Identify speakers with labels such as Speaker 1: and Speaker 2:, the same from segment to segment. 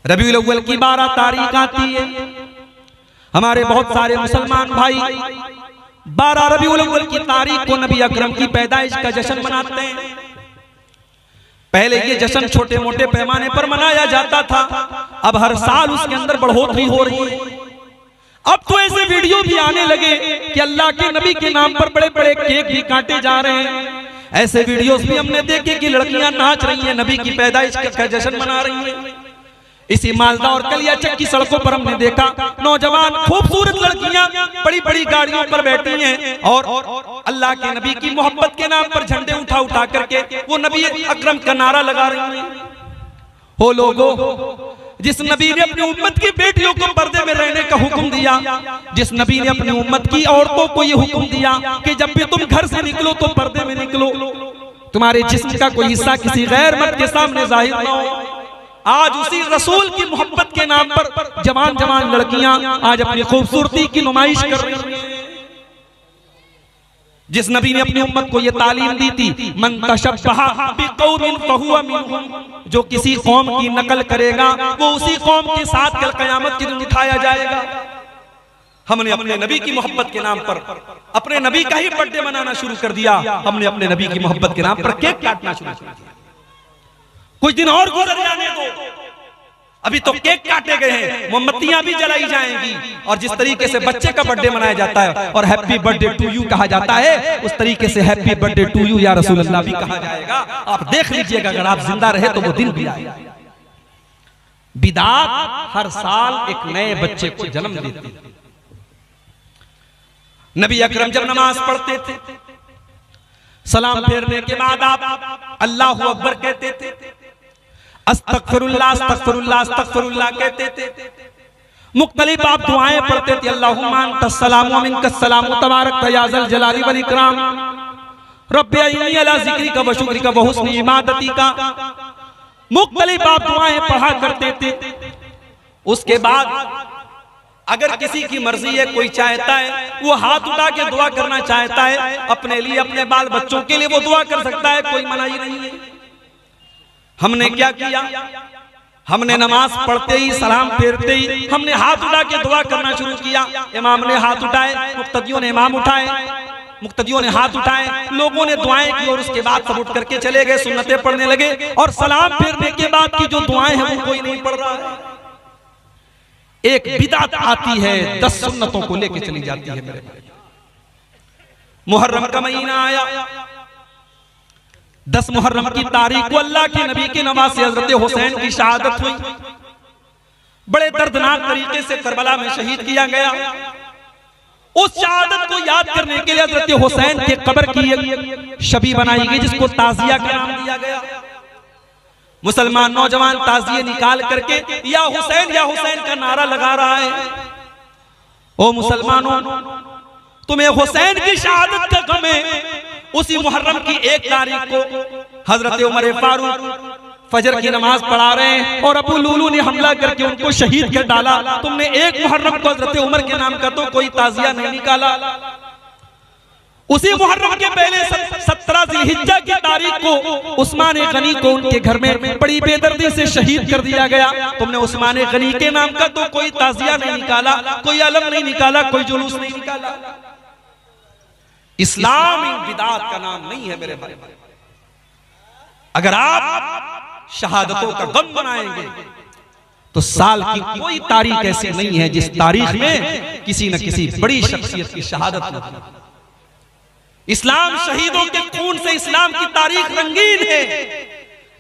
Speaker 1: रबीउल अव्वल की 12 तारीख आती है। हमारे बहुत सारे मुसलमान भाई 12 रबीउल अव्वल की तारीख को नबी अकरम की पैदाइश का जश्न मनाते हैं। पहले ये जश्न छोटे मोटे पैमाने पर मनाया जाता था, अब हर साल उसके अंदर बढ़ोतरी हो रही है। अब तो ऐसे वीडियो भी आने लगे कि अल्लाह के नबी के नाम पर बड़े बड़े केक भी काटे जा रहे हैं। ऐसे वीडियोस भी हमने देखे कि लड़कियां नाच रही हैं, नबी की पैदाइश का जश्न मना रही हैं। इसी मालदा और कलियाचक की सड़कों पर हमने देखा नौजवान खूबसूरत लड़कियां बड़ी बड़ी गाड़ियों पर बैठी हैं और अल्लाह के नबी की मोहब्बत के नाम पर झंडे उठा उठा करके वो नबी अकरम का नारा लगा रही हैं। हो लोगों, जिस नबी ने अपनी उम्मत की बेटियों को पर्दे में रहने का हुक्म दिया, जिस नबी ने अपनी उम्मत की औरतों को ये हुक्म दिया कि जब भी तुम घर से निकलो तो पर्दे में निकलो, तुम्हारे जिस्म का कोई हिस्सा किसी गैर मर्द के सामने जाहिर न हो। आज उसी रसूल की मोहब्बत के नाम पर जवान जवान लड़कियां आज अपनी खूबसूरती की नुमाइश कर रही हैं। जिस नबी ने अपनी उम्मत को यह तालीम दी थी, मन तशब्बहा बिकौमिन फहुवा मिनहुम, जो किसी कौम की नकल करेगा वो उसी कौम के साथ कल कयामत के दिन उठाया जाएगा। हमने अपने नबी की मोहब्बत के नाम पर अपने नबी का ही बर्थडे मनाना शुरू कर दिया। हमने अपने नबी की मोहब्बत के नाम पर केक काटना शुरू कर दिया। कुछ दिन और गुजर जाने दो, अभी तो केक काटे गए हैं, मोमबत्तियां भी जलाई जाएंगी। और जिस तरीके से बच्चे का बर्थडे मनाया जाता है और हैप्पी बर्थडे टू यू कहा जाता है, उस तरीके से हैप्पी बर्थडे टू यू या रसूल अल्लाह भी कहा जाएगा। आप देख लीजिएगा, अगर आप जिंदा रहे तो वो दिन भी आएगा। बिदात हर साल एक नए बच्चे को जन्म देती है। नबी अकरम जब नमाज पढ़ते थे, सलाम फेरने के बाद आप अल्लाहु अकबर कहते थे, अस्तगफिरुल्लाह अस्तगफिरुल्लाह अस्तगफिरुल्लाह कहते थे। मुख्तलिफ आप दुआएं पढ़ते थे, अल्लाहुम्मा अंतस सलाम व मिनकस सलाम तबारक या ज़ल जलाली वल इकराम रब्बी इन्नी अला ज़िक्रिका व शुक्रिका व हुस्नि इबादतिका। मुख्तलिफ आप दुआएं पढ़ा करते थे। उसके बाद अगर किसी की मर्जी है, कोई चाहता है वो हाथ उठा के दुआ करना चाहता है, अपने लिए अपने बाल बच्चों के लिए वो दुआ कर सकता है, कोई मनाही नहीं है। हमने क्या किया, हमने नमाज पढ़ते ही सलाम फेरते ही हमने हाथ उठा के दुआ करना शुरू किया। इमाम ने हाथ उठाए, मुक्तदियों ने इमाम उठाए, मुक्तदियों ने हाथ उठाए, लोगों ने दुआएं की और उसके बाद सब उठ करके चले गए, सुन्नतें पढ़ने लगे। और सलाम फेरने के बाद की जो दुआएं हैं वो कोई नहीं पढ़ रहा है। एक बिदअत आती है, 10 सुन्नतों को लेके चली जाती है। मेरे मुहर्रम का महीना आया, 10 मुहर्रम की तारीख को अल्लाह के नबी की नमाज से हजरत हुसैन की शहादत हुई। बड़े दर्दनाक तरीके से करबला में शहीद किया गया। उस शहादत को याद करने के लिए हजरत हुसैन के कब्र की शबी बनाई गई, जिसको ताजिया का नाम दिया गया। मुसलमान नौजवान ताजिए निकाल करके या हुसैन का नारा लगा रहा है। ओ मुसलमानों, तुम्हें हुसैन की शहादत का गम है। उसी मुहर्रम की 1 तारीख को हजरत उमर फारूक फजर की नमाज पढ़ा रहे हैं और अबू लुलू ने हमला करके उनको शहीद कर डाला। तुमने 1 मुहर्रम को हजरत उमर के नाम का तो कोई ताजिया नहीं निकाला। उसी मुहर्रम के पहले 17 ज़िलहिज्जा की तारीख को उस्मान गनी को उनके घर में बड़ी बेदर्दी से शहीद कर दिया गया। तुमने उस्मान गनी के नाम का तो कोई ताजिया नहीं निकाला, कोई अलम नहीं निकाला, कोई जुलूस नहीं निकाला। इस्लाम इन बिदात का नाम नहीं है मेरे भाई। अगर आप शहादतों का गम बनाएंगे तो साल की कोई तारीख ऐसी नहीं है जिस तारीख में किसी न किसी बड़ी शख्सियत की शहादत न हो। इस्लाम शहीदों के खून से इस्लाम की तारीख रंगीन है।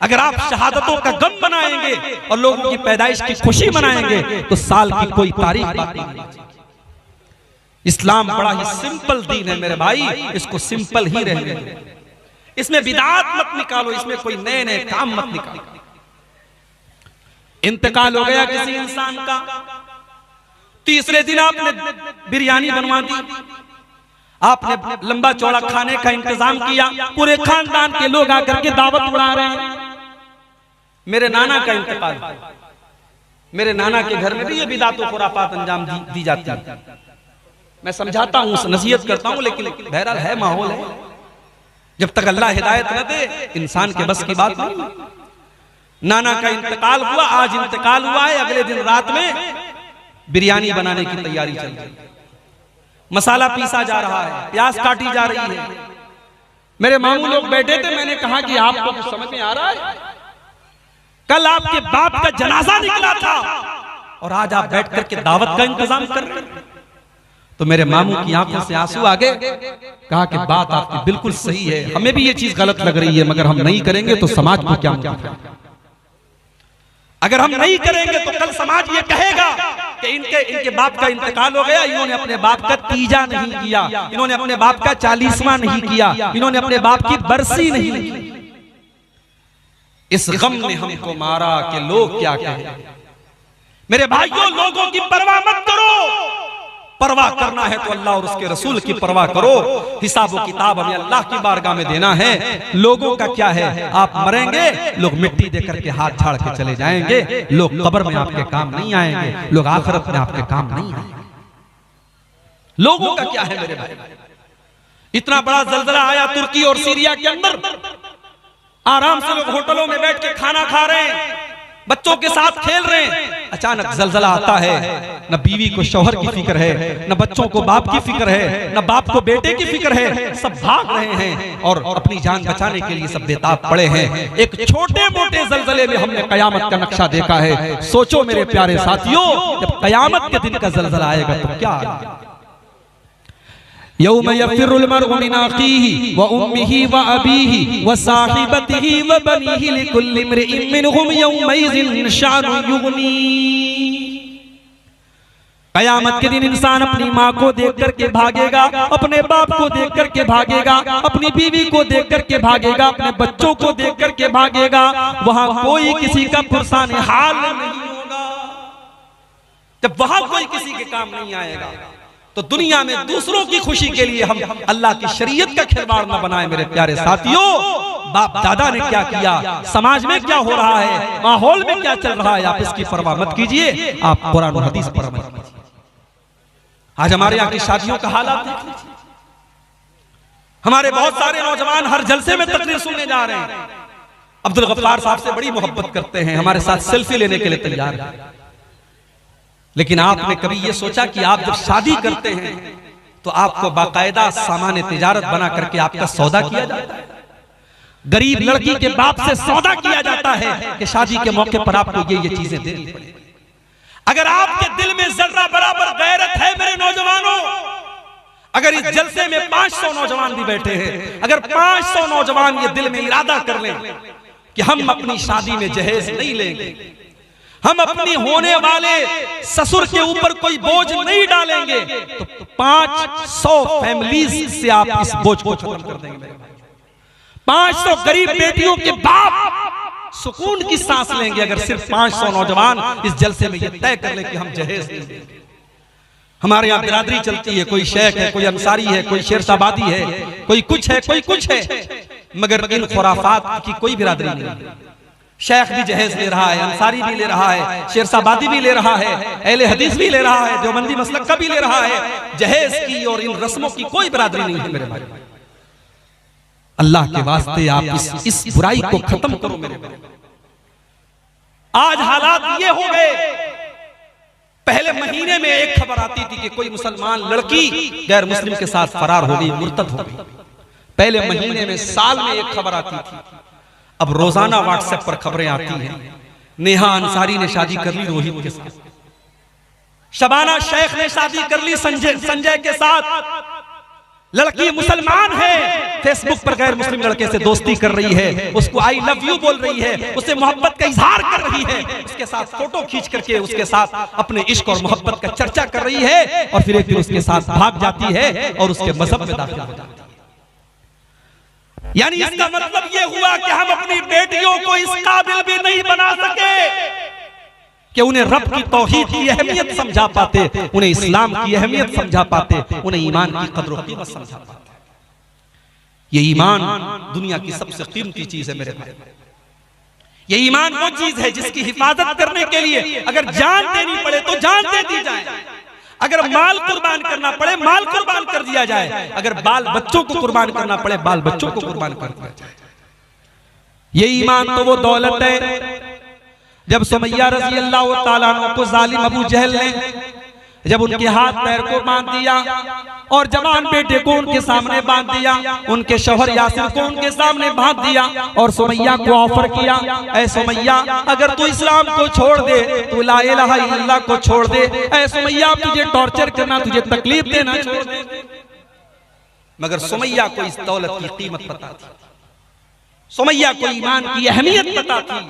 Speaker 1: अगर आप शहादतों का गम बनाएंगे और लोगों की पैदाइश की खुशी मनाएंगे तो साल की कोई तारीख बाकी नहीं। इस्लाम बड़ा ही सिंपल दीन है मेरे भाई, इसको सिंपल ही रहने दो। इसमें बिदात मत निकालो, इसमें कोई नए नए काम मत निकालो। इंतकाल हो गया किसी इंसान का, तीसरे दिन आपने बिरयानी बनवा दी, आपने लंबा चौड़ा खाने का इंतजाम किया, पूरे खानदान के लोग आकर के दावत उड़ा रहे हैं। मेरे नाना का इंतकाल, मेरे नाना के घर में भी ये बिदात और खुराफात अंजाम दी जाती है। मैं समझाता हूँ, नसीहत करता हूँ, लेकिन बहरहाल है माहौल है। जब तक अल्लाह हिदायत न दे इंसान के बस की बात नहीं। नाना का इंतकाल हुआ, आज इंतकाल हुआ है, अगले दिन रात में बिरयानी बनाने की तैयारी चल रही है, मसाला पीसा जा रहा है, प्याज काटी जा रही है। मेरे मामू लोग बैठे थे, मैंने कहा कि आपको कुछ समझ में आ रहा है? कल आपके बाप का जनाजा निकला था और आज आप बैठ करके दावत का इंतजाम कर रहे हैं। तो मेरे मामू की आंखों से आंसू आ गए, कहा कि बात आपकी बिल्कुल सही है, हमें भी ये चीज गलत लग रही है, मगर हम नहीं करेंगे तो समाज को क्या मुनाफा? अगर हम नहीं करेंगे तो कल समाज ये कहेगा कि इनके बाप का इंतकाल हो गया, इन्होंने अपने बाप का तीजा नहीं किया, इन्होंने अपने बाप का 40वां नहीं किया, इन्होंने अपने बाप की बरसी नहीं की। इस गम ने हमको मारा कि लोग क्या कहें। मेरे भाइयों, लोगों की परवाह मत करो, परवाह करना है तो अल्लाह और उसके रसूल की परवाह करो। हिसाब व किताब हमें अल्लाह की बारगाह में देना है। लोगों का क्या है, आप मरेंगे, लोग मिट्टी दे करके हाथ झाड़ के चले जाएंगे, लोग कब्र में आपके काम नहीं आएंगे, लोग आखिरत में आपके काम नहीं आएंगे। लोगों का क्या है मेरे भाई? इतना बड़ा जलजला आया तुर्की और सीरिया के अंदर, आराम से लोग होटलों में बैठ के खाना खा रहे हैं, बच्चों के साथ खेल रहे हैं, अचानक जलजला आता है। न बीवी को शौहर की फिक्र है, न बच्चों को बाप की फिक्र है, न बाप को बेटे की फिक्र है, सब भाग रहे हैं और अपनी जान बचाने के लिए सब बेताब पड़े हैं। एक छोटे मोटे जलजले में हमने कयामत का नक्शा देखा है। सोचो मेरे प्यारे साथियों, जब कयामत के दिन का जलजला आएगा तो क्या आएगा? यौम यफिरुल मर्उ मिन अखीहि व उम्मिहि व अबीहि व साहिबतिहि व बनीहि लिकुल्लि इम्रिइन मिनहुम यौमइज़िन शानुन युगनी। कयामत के दिन इंसान अपनी माँ को देख करके भागेगा, अपने बाप को देख करके भागेगा, अपनी बीवी को देख करके भागेगा, अपने बच्चों को देख करके भागेगा। वहां कोई किसी का पुरसान हाल नहीं होगा। जब वहां कोई किसी के काम नहीं आएगा तो दुनिया में दूसरों की खुशी के लिए हम अल्लाह की शरीयत का खिलवाड़ न बनाए। मेरे प्यारे साथियों, बाप दादा ने क्या किया, समाज में क्या हो रहा है, माहौल में क्या चल रहा है, आप इसकी परवाह मत कीजिए, आप कुरान और हदीस पर अमल कीजिए। आज हमारे यहाँ की शादियों का हालात देख लीजिए। हमारे बहुत सारे नौजवान हर जलसे में तकरीर सुनने जा रहे हैं, अब्दुल गफ्फार साहब से बड़ी मोहब्बत करते हैं, हमारे साथ सेल्फी लेने के लिए तैयार हैं। लेकिन आपने कभी ये सोचा कि आप जब शादी करते हैं तो आपको बाकायदा सामान तिजारत बना करके आपका सौदा किया जाता है? गरीब लड़की के बाप से सौदा किया जाता है कि शादी के मौके पर आपको ये चीजें देनी पड़ेगी। अगर आपके दिल में जर्रा बराबर गैरत है मेरे नौजवानों, अगर इस जलसे में 500 नौजवान भी बैठे हैं, अगर 500 नौजवान ये दिल में इरादा कर लें कि हम अपनी शादी में जहेज नहीं लेंगे, हम अपनी होने वाले ससुर के ऊपर कोई बोझ नहीं डालेंगे, तो 500 फैमिलीज से आप इस बोझ को खत्म कर देंगे। 500 गरीब बेटियों के बाप सुकून की सांस लेंगे अगर सिर्फ 500 नौजवान इस जलसे में ये तय कर लें कि हम जहेज नहीं देंगे। हमारे यहाँ बिरादरी चलती है, कोई शेख है, कोई अंसारी है, कोई शेरशाबादी है, कोई कुछ है, कोई कुछ है, मगर इन खुराफात की कोई बिरादरी नहीं। शेख भी जहेज ले रहा है, अंसारी भी ले रहा है, शेरशाबादी भी ले रहा है, अहले हदीस भी ले रहा है, देवबंदी मसलक का भी ले रहा है। जहेज की और इन रस्मों की कोई बिरादरी नहीं है मेरे भाई। अल्लाह के वास्ते आप इस बुराई को खत्म करो मेरे भाई। आज हालात ये हो गए, पहले महीने में एक खबर आती थी कि कोई मुसलमान लड़की गैर मुस्लिम के साथ फरार हो गई, मुर्तद हो गई। पहले महीने में, साल में एक खबर आती थी। अब रोजाना व्हाट्सएप पर खबरें आती हैं। नेहा अंसारी ने शादी कर ली रोहित के साथ, शबाना शेख ने शादी कर ली संजय के साथ। लड़की मुसलमान है, फेसबुक पर गैर मुस्लिम लड़के से दोस्ती कर रही है, उसको आई लव यू बोल रही है, उससे मोहब्बत का इजहार कर रही है, उसके साथ फोटो खींच करके उसके साथ अपने इश्क और मोहब्बत का चर्चा कर रही है, और फिर एक दिन उसके साथ भाग जाती है और उसके मजहब में दाखिल हो जाती है। यानी इसका मतलब यह हुआ कि हम अपनी बेटियों को इस काबिल भी नहीं बना सके कि उन्हें रब की तौहीद की अहमियत समझा पाते, उन्हें इस्लाम की अहमियत समझा पाते, उन्हें ईमान की कद्र व कीमत समझा पाते। ये ईमान दुनिया की सबसे कीमती चीज है मेरे भाई। ये ईमान वो चीज है जिसकी हिफाजत करने के लिए अगर जान देनी पड़े तो जान दे दी जाए, अगर माल कुर्बान करना पड़े माल कुर्बान कर दिया जाए, अगर बाल बच्चों को कुर्बान करना पड़े बाल बच्चों को कुर्बान कर दिया जाए। ये ईमान तो वो दौलत है जब सुमैया रजी अल्लाह ताला अन्हा को जालिम अबू जहल ने जब उनके हाथ पैर को बांध दिया और जवान बेटे को उनके सामने बांध दिया, उनके शौहर यासिर को उनके सामने बांध दिया और सुमैया को ऑफर किया, ऐ सुमैया अगर तू इस्लाम को छोड़ दे, तू ला इलाहा इल्लल्लाह को छोड़ दे, ऐ सुमैया तुझे टॉर्चर करना, तुझे तकलीफ देना छोड़ दे। मगर सुमैया को इस दौलत की कीमत पता थी, सुमैया को ईमान की अहमियत पता थी।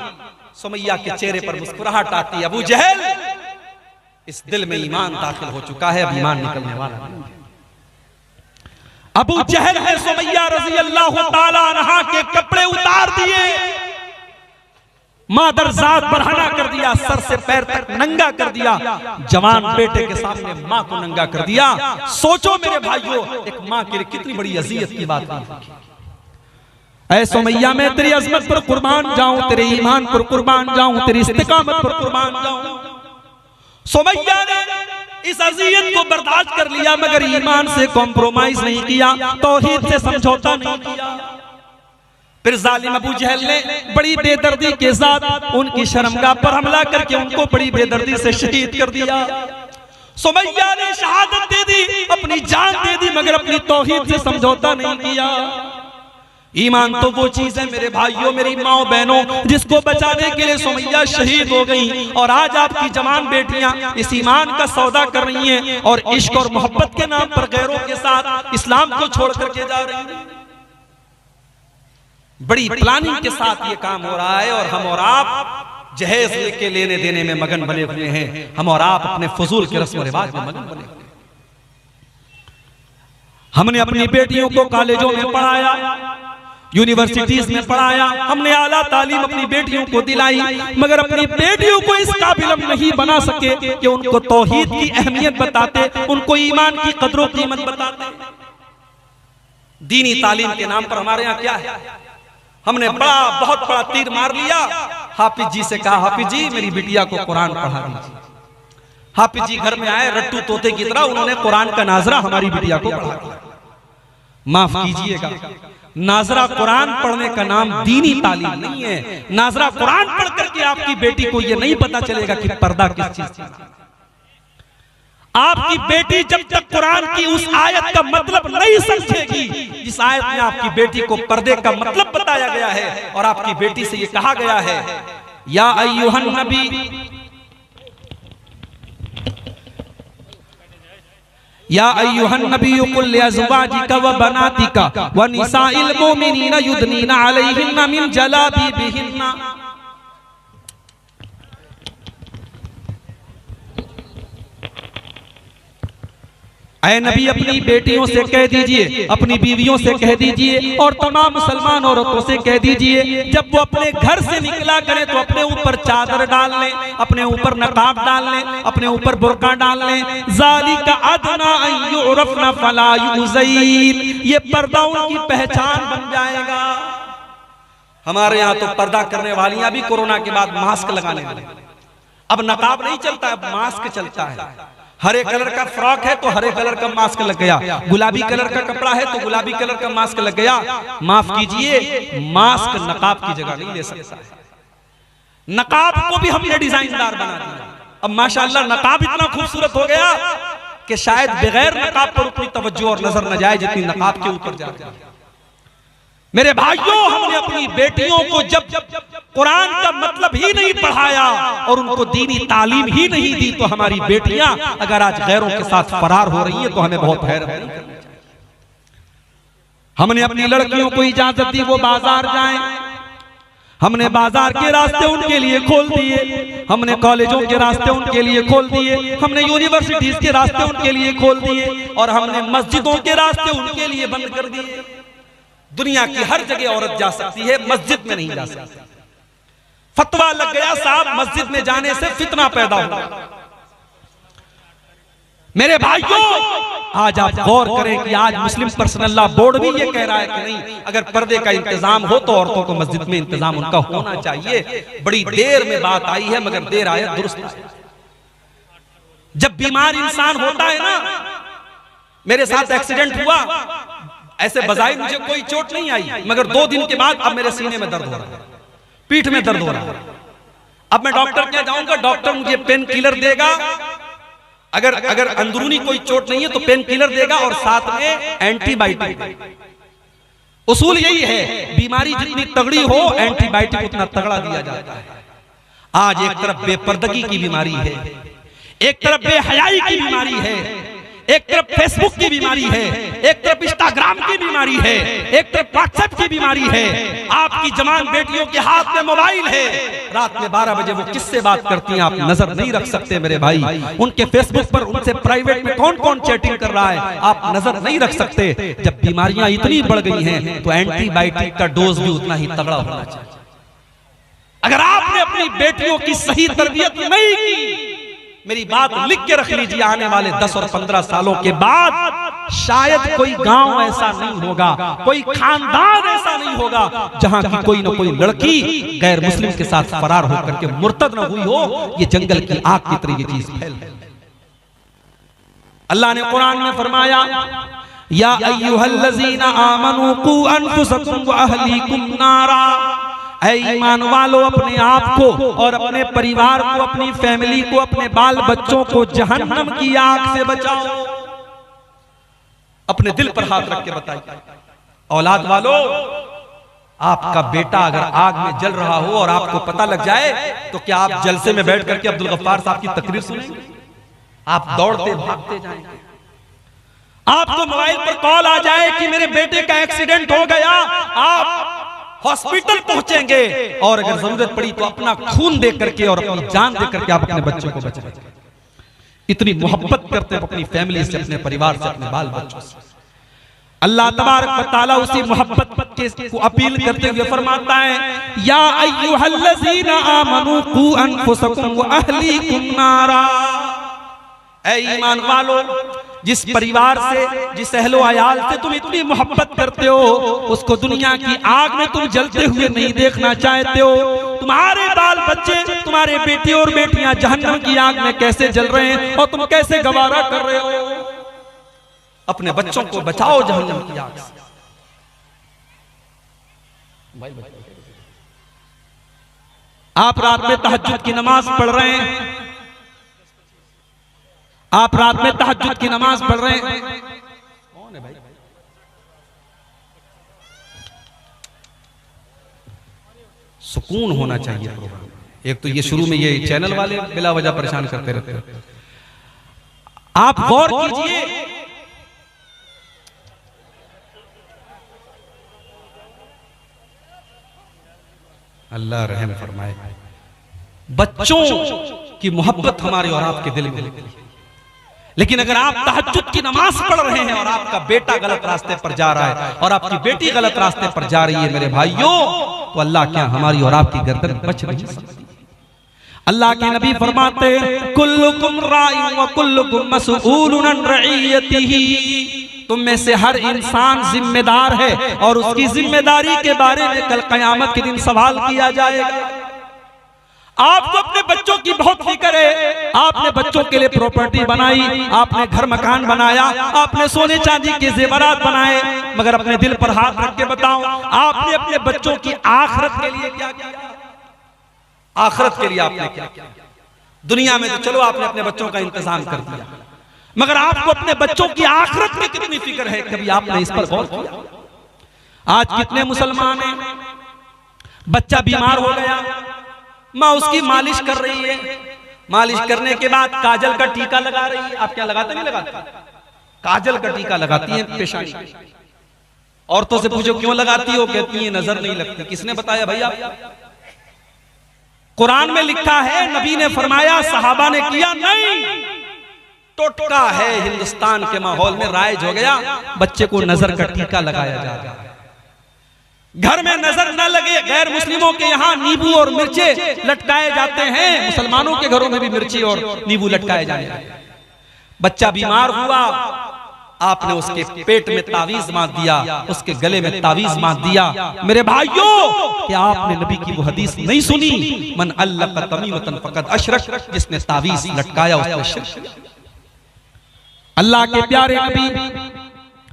Speaker 1: सुमैया के चेहरे पर मुस्कुराहट आती, अबू जहल इस दिल में ईमान दाखिल हो चुका है, अब ईमान निकलने वाला है। अबू जहल ने सुमैया रज़ी अल्लाह ताला अन्हा के कपड़े उतार दिए, मादरजात बरहना कर दिया, सर से पैर तक नंगा कर दिया, जवान बेटे के सामने मां को नंगा कर दिया। सोचो मेरे भाइयों, एक मां के लिए कितनी बड़ी अज़ियत की बात है। ऐ सुमैया मैं तेरी अजमत पर कुर्बान जाऊं, तेरे ईमान पर कुर्बान जाऊं, तेरी इस्तिकामत पर कुर्बान जाऊं। सुमैया ने इस अज़ियत को बर्दाश्त कर लिया, मगर ईमान से कॉम्प्रोमाइज नहीं किया, तौहीद से समझौता नहीं किया। फिर जालिम अबू जहल ने बड़ी बेदर्दी के साथ उनकी शर्मगाह पर हमला करके उनको बड़ी बेदर्दी से शहीद कर दिया। सुमैया ने शहादत दे दी, अपनी जान दे दी, मगर अपनी तौहीद से समझौता नहीं किया। ईमान तो वो चीज है मेरे भाइयों, मेरी माओ बहनों, जिसको बचाने के लिए सुमैया शहीद हो गई, और आज आपकी जवान बेटियां इस ईमान का सौदा कर रही हैं और इश्क और मोहब्बत के नाम पर गैरों के साथ इस्लाम को छोड़ करके जा रही हैं। बड़ी प्लानिंग के साथ ये काम हो रहा है और हम और आप जहेज लेके लेने देने में मगन बने हुए हैं, हम और आप अपने फजूल के रस्म रिवाज में मगन बने हुए हैं। हमने अपनी बेटियों को कॉलेजों में पढ़ाया, यूनिवर्सिटीज में पढ़ाया, हमने आला तालीम अपनी बेटियों को दिलाई, मगर अपनी बेटियों को इस काबिल हम नहीं बना सके कि उनको तौहीद की अहमियत बताते, उनको ईमान की कदर और कीमत बताते। दीनी तालीम के नाम पर हमारे यहाँ क्या है, हमने बहुत बड़ा तीर मार लिया। हाफिज जी से कहा, हाफिज जी मेरी बिटिया को कुरान पढ़ा दीजिए। हाफिज जी घर में आए, रट्टू तोते की तरह उन्होंने कुरान का नाजरा हमारी बिटिया को पढ़ा दिया। माफ कीजिएगा, नाजरा कुरान पढ़ने का नाम दीनी तालीम नहीं है। नाजरा कुरान पढ़ करके आपकी बेटी को यह नहीं पता चलेगा कि पर्दा किस चीज का। आपकी बेटी जब तक कुरान की उस आयत का मतलब नहीं समझेगी, जिस आयत में आपकी बेटी को पर्दे का मतलब बताया गया है और आपकी बेटी से यह कहा गया है, या अय्युहन नबी या अय्युहन नबिय्यु कुल लिअज़वाजिका व बनातिका व निसाइल मुमिनीना युदनीना अलैहिन्ना मिन जलाबिबिहिन्ना। ऐ नबी अपनी बेटियों से कह दीजिए, अपनी बीवियों से कह दीजिए और तमाम मुसलमान औरतों से कह दीजिए, जब वो अपने घर से निकला करें तो अपने ऊपर चादर डाल लें, अपने ऊपर नकाब डाल लें, अपने ऊपर बुर्का डाल लें। ज़ालिका अदना अन युरफ़ना फला युज़ैन, ये पर्दा उनकी पहचान बन जाएगा। हमारे यहाँ तो पर्दा करने वालियां भी कोरोना के बाद मास्क लगाने वाले, अब नकाब नहीं चलता, अब मास्क चलता है। हरे कलर का फ्रॉक है तो हरे कलर का मास्क लग गया, गुलाबी कलर का कपड़ा है तो गुलाबी कलर का मास्क लग गया। माफ कीजिए, मास्क नकाब की जगह नहीं ले सकता है। नकाब को भी हमने डिजाइनदार बना दिया। अब माशाअल्लाह नकाब इतना खूबसूरत हो गया कि शायद बगैर नकाब पर उतनी तवज्जो और नजर न जाए जितनी नकाब के ऊपर जाती है। मेरे भाइयों, हमने अपनी बेटियों को जब कुरान का मतलब ही नहीं पढ़ाया और उनको दीनी तालीम ही नहीं दी, तो हमारी बेटियां अगर आज गैरों के साथ फरार हो रही है तो हमें बहुत हैरत है। हमने अपनी लड़कियों को इजाजत दी वो बाजार जाएं, हमने बाजार के रास्ते उनके लिए खोल दिए, हमने कॉलेजों के रास्ते उनके लिए खोल दिए, हमने यूनिवर्सिटीज के रास्ते उनके लिए खोल दिए और हमने मस्जिदों के रास्ते उनके लिए बंद कर दिए। दुनिया की हर जगह औरत जा सकती है, मस्जिद में नहीं जा सकती। फतवा लग गया साहब, मस्जिद में जाने से फितना पैदा होगा। मेरे भाइयों, आज आप गौर करें कि आज मुस्लिम पर्सनल लॉ बोर्ड भी ये कह रहा है कि नहीं, अगर पर्दे का इंतजाम हो तो औरतों को मस्जिद में इंतजाम उनका होना चाहिए। बड़ी देर में बात आई है, मगर देर आए दुरुस्त आए। जब बीमार इंसान होता है ना, मेरे साथ एक्सीडेंट हुआ, ऐसे बजाय मुझे कोई चोट नहीं आई, मगर 2 दिन के बाद अब मेरे सीने में दर्द हो रहा है, पीठ में दर्द हो रहा है। अब मैं डॉक्टर क्या जाऊंगा, डॉक्टर मुझे पेन किलर देगा, अगर अंदरूनी कोई चोट नहीं है तो पेन किलर देगा और साथ में एंटीबायोटिक। उसूल यही है, बीमारी जितनी तगड़ी हो एंटीबायोटिक उतना तगड़ा दिया जाता है। आज एक तरफ बेपर्दगी की बीमारी है, एक तरफ बेहयाई की बीमारी है, एक तरफ फेसबुक की बीमारी है, एक तरफ इंस्टाग्राम की बीमारी है, एक तरफ व्हाट्सएप की बीमारी है। आपकी जवान बेटियों के हाथ में मोबाइल है, रात में 12 बजे वो किससे बात करती हैं आप नजर नहीं रख सकते मेरे भाई। उनके फेसबुक पर उनसे प्राइवेट में कौन कौन चैटिंग कर रहा है आप नजर नहीं रख सकते। जब बीमारियां इतनी बढ़ गई हैं तो एंटीबायोटिक का डोज भी उतना ही तगड़ा होना चाहिए। अगर आपने अपनी बेटियों की सही तरबियत नहीं की, मेरी बात लिख के रख लीजिए, आने वाले 10 और 15 सालों के बाद शायद कोई गांव ऐसा नहीं होगा, कोई खानदान ऐसा नहीं होगा जहां की कोई न कोई लड़की गैर मुस्लिम के साथ फरार होकर के मुर्तद न हुई हो। ये जंगल की आग की तरह ये चीज फैल है। अल्लाह ने कुरान में फरमाया, या अय्युहल्लज़ीना आमनू कू अनफुसकुम व अहलीकुम नारा, ऐ ईमान वालों अपने आप को और अपने परिवार को, अपनी फैमिली को, अपने बाल बच्चों को जहन्नम की आग से बचाओ। अपने दिल पर हाथ रख के बताइए, औलाद वालों, आपका बेटा अगर आग में जल रहा हो और आपको पता लग जाए तो क्या आप जलसे में बैठ करके अब्दुल गफ्फार साहब की तकरीर सुनेंगे? आप दौड़ते भागते जाएंगे। आपको मोबाइल पर कॉल आ जाए कि मेरे बेटे का एक्सीडेंट हो गया, आप हॉस्पिटल पहुंचेंगे और अगर जरूरत पड़ी तो अपना खून दे करके और अपनी जान दे करके आप अपने बच्चों को बचाएंगे। इतनी मोहब्बत करते हैं अपनी फैमिली से, अपने परिवार से, अपने बाल बच्चों से। अल्लाह तबारक व तआला उसी मोहब्बत को अपील करते हुए फरमाता है, या अय्युहल्लज़ीना आमनू कू अनफुसकुम व अहलीकुम नारा, ऐ ईमान वालों, जिस परिवार से, जिस अहलो अयाल से तुम इतनी मोहब्बत करते हो, उसको दुनिया की आग में तुम जलते हुए नहीं देखना चाहते हो। तुम्हारे बाल बच्चे, तुम्हारे बेटे और बेटियां जहन्नम की आग में कैसे जल रहे हैं और तुम कैसे गवारा कर रहे हो। अपने बच्चों को बचाओ जहन्नम की आग से। आप रात में तहज्जुद की नमाज पढ़ रहे हैं, आप रात में तहज्जुद की नमाज पढ़ रहे हैं, कौन है भाई? सुकून होना चाहिए प्रोग्राम। एक तो ये शुरू में ये चैनल वाले बिला वजह परेशान करते रहते हैं। आप गौर कीजिए, अल्लाह रहम फरमाए, बच्चों की मोहब्बत हमारे और आपके दिल में, लेकिन अगर आप तहज्जुद की नमाज पढ़ रहे हैं और आपका बेटा गलत रास्ते पर जा रहा है और आपकी बेटी गलत रास्ते पर जा रही है मेरे भाइयों, तो अल्लाह क्या हमारी और आपकी गर्दन बच नहीं सकती। अल्लाह के नबी फरमाते, कुल्लुकुम राइन व कुल्लुकुम मसऊलुन अन रइयतिही, तुम में से हर इंसान जिम्मेदार है और उसकी जिम्मेदारी के बारे में कल कयामत के दिन सवाल किया जाएगा। आपको अपने बच्चों की बहुत फिक्र है, आपने बच्चों के लिए प्रॉपर्टी बनाई, आपने घर मकान बनाया, आपने सोने चांदी के जेवरात बनाए, मगर अपने दिल पर हाथ रख के बताओ, आपने अपने बच्चों की आखिरत के लिए क्या किया? आखिरत के लिए आपने क्या किया? दुनिया में तो चलो आपने अपने बच्चों का इंतजाम कर दिया, मगर आपको अपने बच्चों की आखिरत में कितनी फिक्र है? कभी आपने इस पर गौर किया? आज कितने मुसलमान हैं, बच्चा बीमार हो गया, माँ उसकी मालिश कर रही है, मालिश करने के बाद काजल का टीका लगा रही है। आप क्या लगाते नहीं लगाते? काजल का टीका लगाती है पेशानी। औरतों से पूछो क्यों लगाती हो, कहती है नजर नहीं लगती। किसने बताया भैया? कुरान में लिखा है, नबी ने फरमाया, सहाबा ने किया नहीं। टोटका है हिंदुस्तान के माहौल में राइज हो गया, बच्चे को नजर का टीका लगाया जा रहा है। घर में नजर न लगे, गैर मुस्लिमों के यहाँ नींबू और मिर्चे लटकाए जाते हैं, मुसलमानों के घरों में भी मिर्ची और नींबू लटकाए जाते हैं। बच्चा बीमार हुआ, आपने उसके पेट में तावीज बांध दिया, उसके गले में तावीज बांध दिया। मेरे भाइयों, क्या आपने नबी की वो हदीस नहीं सुनी, मन अल्लक़ तमीमतन फ़क़द अशरक, जिसने तावीज लटकाया उसने शिर्क। अल्लाह के प्यारे नबी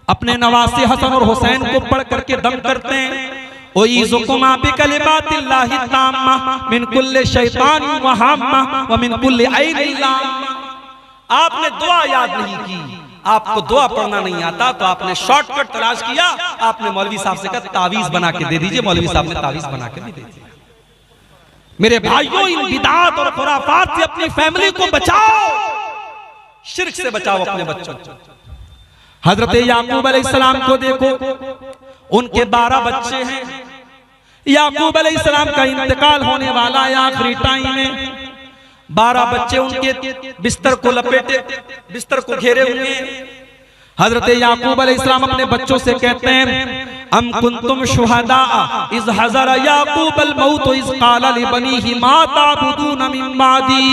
Speaker 1: अपने नवासे हसन और हुसैन को पढ़ करके दम करते हैं, उईज़ुकुमा बिकलिमातिल्लाहि ताम्मा मिन कुल्लि शैतानिन व हाम्मा व मिन कुल्लि ऐनिन लाम्मा। आपने दुआ याद नहीं की, आपको दुआ पढ़ना नहीं आता तो आपने शॉर्टकट तलाश किया, आपने मौलवी साहब से कहा तावीज बना के दे दीजिए। मौलवी साहब ने तावीज बना के भी दे दिया। मेरे भाइयों, इन बिदात और खुराफात से अपनी फैमिली को बचाओ, शिर्क से बचाओ अपने बच्चों को। हजरत याकूब अलैहिस्सलाम को देखो, उनके 12 बच्चे हैं। याकूब अलैहिस्सलाम का इंतकाल होने वाला है आखिरी टाइम में। 12 बच्चे उनके बिस्तर को लपेटे, बिस्तर को घेरे हुए हैं। हजरत याकूब अलैहिस्सलाम अपने बच्चों से कहते हैं, अम कुंतुम शुहदा इज़ हज़र याकूब अल मौत इज़ क़ाल लिबनीहि मा ताबुदून मिन बादी।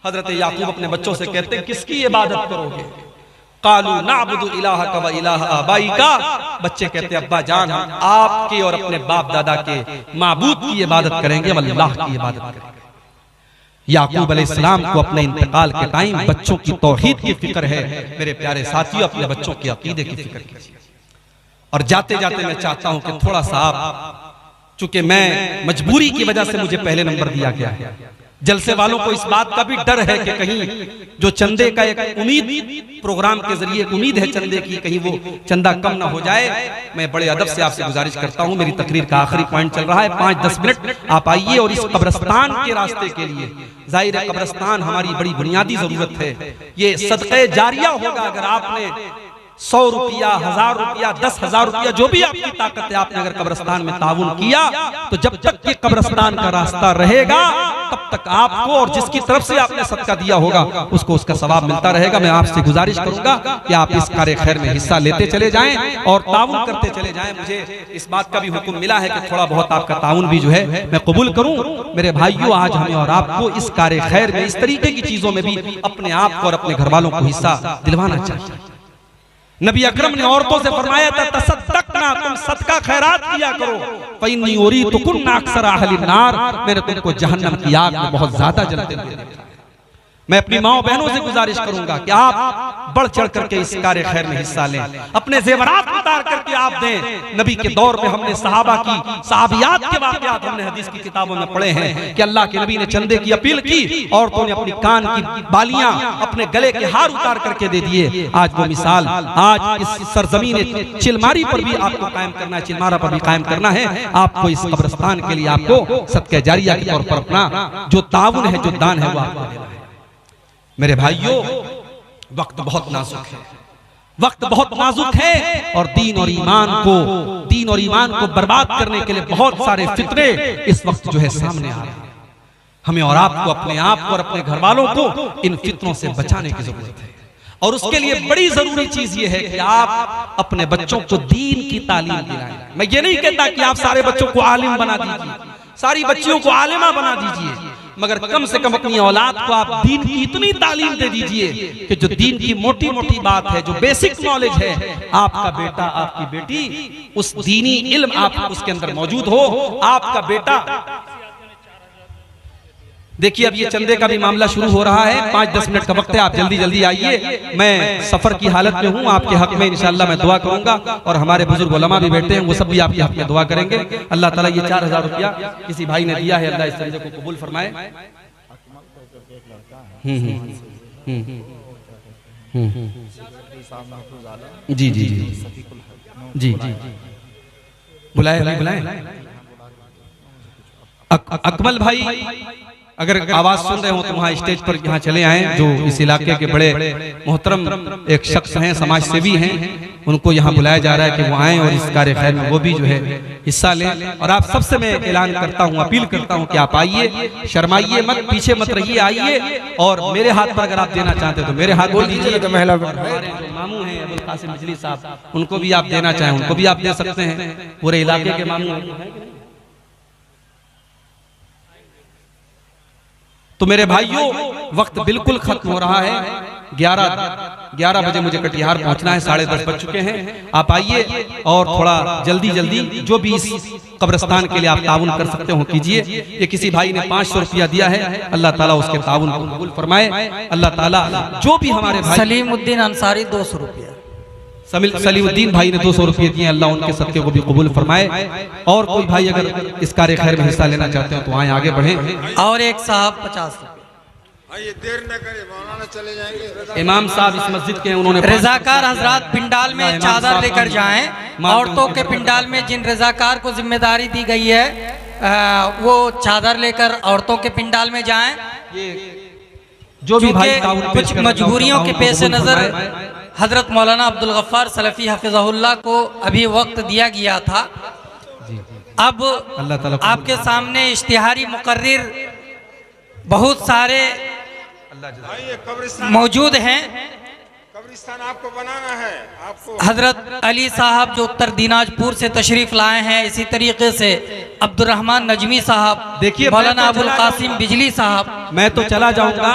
Speaker 1: हजरत याकूब अपने बच्चों से कहते हैं, किसकी इबादत करोगे? कालू नाबुदु इलाहका व इलाह आबाइका। बच्चे कहते हैं, अब्बा जान, हम आपके और अपने बाप दादा के माबूद की इबादत करेंगे, अल्लाह की इबादत करेंगे। याकूब अलैहिस्सलाम को अपने इंतकाल के टाइम बच्चों की तौहीद की फिक्र है। मेरे प्यारे साथियों, अपने बच्चों के अकीदे की फिक्र कीजिए। और जाते जाते मैं चाहता हूं कि थोड़ा सा आप, चूंकि मैं मजबूरी की वजह से मुझे पहले नंबर दिया गया है, जलसे वालों को इस बात का भी डर है कि कहीं जो चंदे का एक उम्मीद, प्रोग्राम के जरिए एक उम्मीद है चंदे की, कहीं वो चंदा कम ना हो जाए। मैं बड़े अदब से आपसे गुजारिश करता हूं, मेरी तकरीर का आखिरी पॉइंट चल रहा है, 5-10 मिनट आप आइए और इस कब्रिस्तान के रास्ते के लिए, जाहिर है कब्रिस्तान हमारी बड़ी बुनियादी जरूरत है। ये सदक़े जारिया होगा अगर आपने 100 रुपया, 1000 रुपया, 10,000 रुपया, जो भी आपकी ताकत है, आपने अगर कब्रिस्तान में ताउन किया तो जब तक ये कब्रिस्तान का रास्ता रहेगा तब तक आपको और जिसकी तरफ से आपने सदका दिया होगा उसको उसका सवाब मिलता रहेगा। मैं आपसे गुजारिश करूंगा कि आप इस कार्य खैर में हिस्सा लेते चले जाएं और ताउन करते चले जाएं। मुझे इस बात का भी हुक्म मिला है कि थोड़ा बहुत आपका ताउन भी जो है मैं कबूल करूं। मेरे भाइयों, आज हमें और आपको इस कार्य खैर में, इस तरीके की चीजों में भी अपने आप को और अपने घर वालों को हिस्सा दिलवाना चाहिए। नबी अकरम ने औरतों से फरमाया था, तसद्दक़ना, तुम सदका खैरात किया करो, फ़इन्नी उरीतुकुन्ना अक्सर अहलिन नार, मैंने तुमको जहन्नम की आग में बहुत ज्यादा जलते हुए देखा। मैं अपनी माओ बहनों से गुजारिश करूंगा कि आप बढ़ चढ़ करके इस कार्य खैर में हिस्सा लें, अपने जेवरात उतार करके आप दें। नबी के दौर में हमने सहाबा की, सहाबियात के वाक़यात हमने हदीस की किताबों में पढ़े हैं कि अल्लाह के नबी ने चंदे की अपील की, औरतों ने अपनी कान की बालियां, अपने गले के हार उतार करके दे दिए। आज वो मिसाल, आज इस सरजमीन चिलमारी पर भी आपको कायम करना है, चिलमारा पर भी कायम करना है। आपको इस कब्रिस्तान के लिए आपको सदका जारिया के तौर पर अपना जो ताउन है, जो दान है, वो आपको देना है। मेरे भाइयों, वक्त बहुत नाजुक है, वक्त बहुत नाजुक है और दीन और ईमान को बर्बाद करने के लिए बहुत सारे फितने इस वक्त जो है सामने आ रहे हैं। हमें और आपको, अपने आप को और अपने घर वालों को इन फितनों से बचाने की जरूरत है। और उसके लिए बड़ी जरूरी चीज ये है कि आप अपने बच्चों को दीन की तालीम दिलाएं। मैं ये नहीं कहता कि आप सारे बच्चों को आलिम बना दीजिए, सारी बच्चियों को आलिमा बना दीजिए, मगर कम से कम अपनी औलाद को आप दीन की इतनी तालीम दे दीजिए कि जो दीन की मोटी मोटी बात है, जो बेसिक नॉलेज है, आपका बेटा, आपकी बेटी उस दीनी इल्म आप उसके अंदर मौजूद हो। आपका बेटा, देखिए अब ये चंदे का भी मामला शुरू हो रहा है, 5-10 मिनट का वक्त है, आप जल्दी जल्दी आइए। मैं सफर की हालत में हूँ, आपके हक में इंशाअल्लाह मैं दुआ करूंगा और हमारे बुजुर्ग उलमा भी बैठे हैं, वो सब भी आपके हक में दुआ करेंगे। अल्लाह ताला ये 4000 रुपया किसी भाई ने दिया है, अल्लाह इस चंदे को कबूल फरमाए। जी जी जी जी जी, बुलाए अकमल भाई, अगर आवाज सुन रहे हो तो वहाँ स्टेज पर यहाँ चले आए, जो इस इलाके के बड़े मोहतरम एक शख्स हैं, समाज सेवी हैं, उनको यहाँ बुलाया जा रहा है कि वो आए और इस कार्य खैर में वो भी जो है हिस्सा लें। और आप सबसे मैं ऐलान करता हूँ, अपील करता हूँ कि आप आइए, शर्माइए मत, पीछे मत रहिए, आइए। और मेरे हाथ पर अगर आप देना चाहते हो तो मेरे हाथ बोल दीजिए। तो महिला हमारे जो मामू हैं अबुल कासिम बिजली साहब, उनको भी आप देना चाहें उनको भी आप दे सकते हैं, पूरे इलाके के मामू हैं। तो मेरे भाइयों, वक्त बिल्कुल खत्म हो रहा है, 11 बजे मुझे कटिहार पहुंचना है, 10:30 बज चुके हैं। आप आइए और थोड़ा जल्दी जल्दी जो भी इस कब्रिस्तान के लिए आप ताउन कर सकते हो कीजिए। ये किसी भाई ने 500 रुपया दिया है, अल्लाह ताला उसके ताउन को कबूल फरमाए। अल्लाह ताला जो भी हमारे भाई,
Speaker 2: सलीमुद्दीन अंसारी 200 रुपया,
Speaker 1: सलीमुद्दीन भाई ने 200 रुपये दिए, अल्लाह उनके सदक़े को भी कबूल फरमाए। और कोई भाई अगर इस कार्य खैर में हिस्सा लेना चाहते हैं तो आए, आगे बढ़ें।
Speaker 2: और एक साहब 50 रुपये।
Speaker 3: ये देर न करे, मौलाना चले जाएंगे।
Speaker 1: इमाम साहब इस मस्जिद के उन्होंने
Speaker 2: रजाकार हजरात पिंडाल में चादर लेकर जाएं। औरतों के पिंडाल में जिन रजाकार को जिम्मेदारी दी गई है वो चादर लेकर औरतों के पिंडाल में जाएं।
Speaker 1: जो भी भाई
Speaker 2: कुछ मजबूरियों के पेश नज़र हजरत मौलाना अब्दुल गफ्फार सलफ़ी हफिज़हुल्लाह को अभी वक्त दिया गया था। अब आपके सामने इश्तिहारी मुकर्रिर बहुत सारे मौजूद हैं।
Speaker 3: कब्रिस्तान आपको बनाना है, आपको
Speaker 2: हजरत अली साहब जो उत्तर दिनाजपुर से तशरीफ लाए हैं, इसी तरीके से अब्दुर्रहमान नजमी साहब,
Speaker 1: देखिए
Speaker 2: मौलाना अबुल कासिम बिजली साहब।
Speaker 1: मैं तो चला जाऊंगा,